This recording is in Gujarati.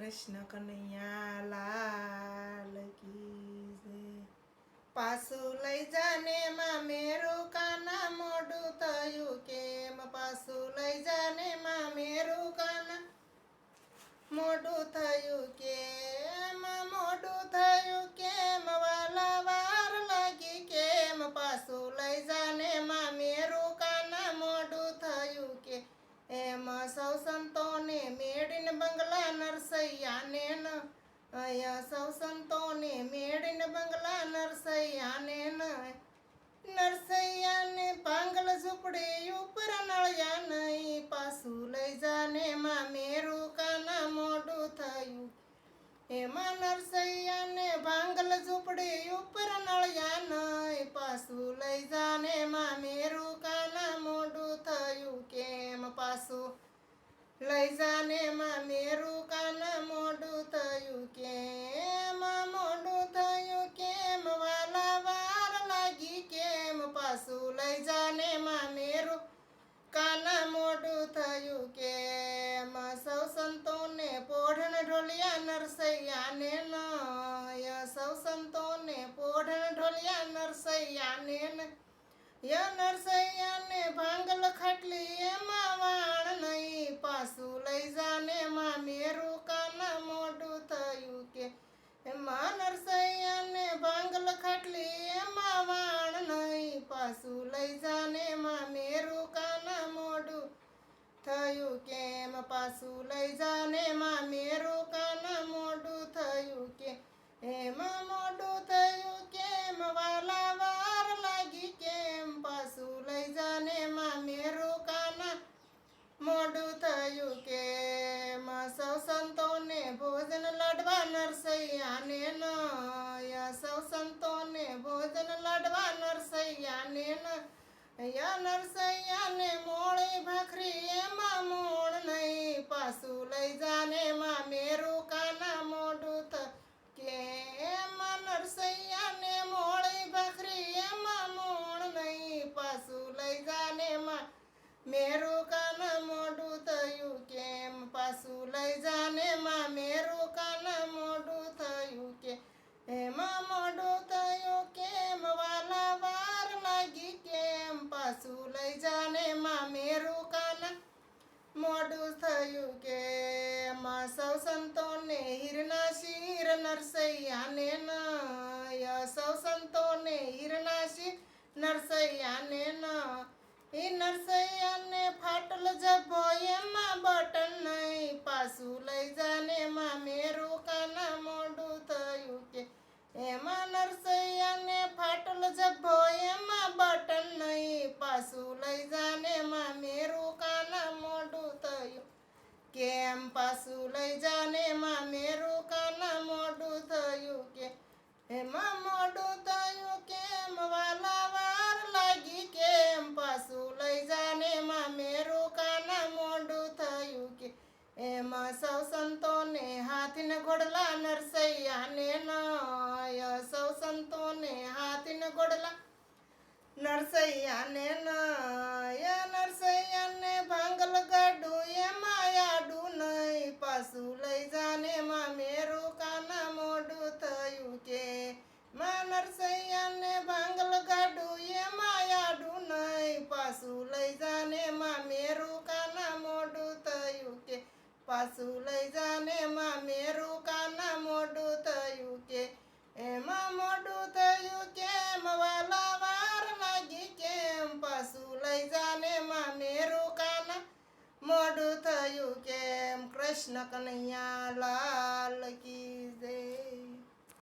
કૃષ્ણ કનૈયા લાલ કી જય. પાછું લઈ જાને માં મેરું કાના મોઢું થયું કેમ, પાછું લઈ જાને માં મેરું કાના મોઢું થયું કેમ, મોઢું થયું કેમ, વાલા વાર લાગી કેમ, પાછું લઈ જાને માં મેરું કાના મોઢું થયું કે. એમ સૌ સંતોને મેળીને બંગલા નરસૈયાને ન, અહીંયા સૌ સંતોને મેળીને બંગલા નરસૈયાને ન, નરસૈયાને પાંગલ ઝૂંપડી ઉપર નળિયા નહીં, પાછું લઈ જાને માં મેરું કાના મોઢું થયું. એમાં નરસૈયાને ભાંગલ ઝૂંપડી ઉપર નળિયા નહીં, પાછું લઈ જાને માં મેરું કાના મોઢું થયું કેમ, પાછું લઈ જાને માં મેરું કાના મોઢું થયું કેમ, મોઢું થયું કેમ, વાલા વાર લાગી કેમ, પાછું લઈ જાને માં મેરું કાના મોઢું થયું કેમ. સૌ સંતોને પોઢણ ઢોલિયા નરસૈયાને ન, સૌ સંતોને પોઢણ ઢોલિયા નરસૈયાને ન, નરસૈયાને ભાંગલ ખાટલી એમાં વાણ નહીં, પાછું લઈ જાને માં મેરું કાના મોઢું થયું કે. એમાં નરસૈયાને ભાંગલ ખાટલી એમાં વાણ નહીં, પાછું લઈ જાને માં મેરું કાના મોઢું થયું કેમ, પાછું લઈ જાને માં મેરું કાના મોઢું થયું કે. એમાં મોઢું થયું કેમ, વાલા વાર લાગી કેમ, પાછું લઈ જાને માં મેરું કાના મોઢું થયું કેમ. સૌ સંતોને ભોજન લાડવા નરસૈયાને ન, સૌ સંતોને ભોજન લાડવા નરસૈયાને ન, નરસૈયાને મોળી ભાખરી એમાં મૂળ નહીં, પાછું લઈ જાને માં મેરું કાના મોઢું થયું કેમ, નરસૈયાને મોળી ભાખરી એમાં મૂળ નહીં, પાછું લઈ જાને માં મેરું કાના મોઢું થયું કેમ, પાછું લઈ જાને માં મેરું કાના મોઢું થયું કે. એમાં મોઢું થયું કેમ, વાલા વાર લાગી કેમ, પાછું લઈ જાને માં મેરું કાના મોઢું થયું કેમ. સૌ સંતોને હીરના શિર નરસૈયાને ન, સૌ સંતોને હીરના શિર નરસૈયાને ન, એ નરસૈયાને ફાટલ જભો એમાં બટન નહીં, પાછું લઈ જાને માં મેરું કાના મોઢું થયું કે. એમાં નરસૈયાને ફાટલ જભો એમાં બટન નહીં, પાછું લઈ જાને માં મેરું કાના મોઢું થયું કેમ, પાછું લઈ જાને માં મેરું કાના મોઢું થયું કે. એમાં મોઢું થયું કેમ, વાલા વાર લાગી કેમ, પાછું લઈ જાને માં મેરું કાના મોઢું થયું કે. એમાં સૌ સંતોને હાથીને ઘોડલા નરસૈયાને ન, સૌ સંતોને હાથીને ઘોડલા નરસૈયાને ન, નરસૈયાને ભાંગલ ગાડું એમાં આડું નહીં, પાછું લઈ જાને માં મેરું કાના મોઢું થયું કે. માં નરસૈયાને ભાંગલ ગાડું એમાં આડું નહીં, પાછું લઈ જાને માં મેરું કાના મોઢું થયું કે, પાછું લઈ જાને માં મેરું કાના મોઢું થયું કે. એમાં મોઢું થયું કેમ, વાલા વાર લાગી કેમ, પાછું લઈ જાને માં મેરું કાના મોઢું થયું કેમ. કૃષ્ણ કનૈયા લાલ કી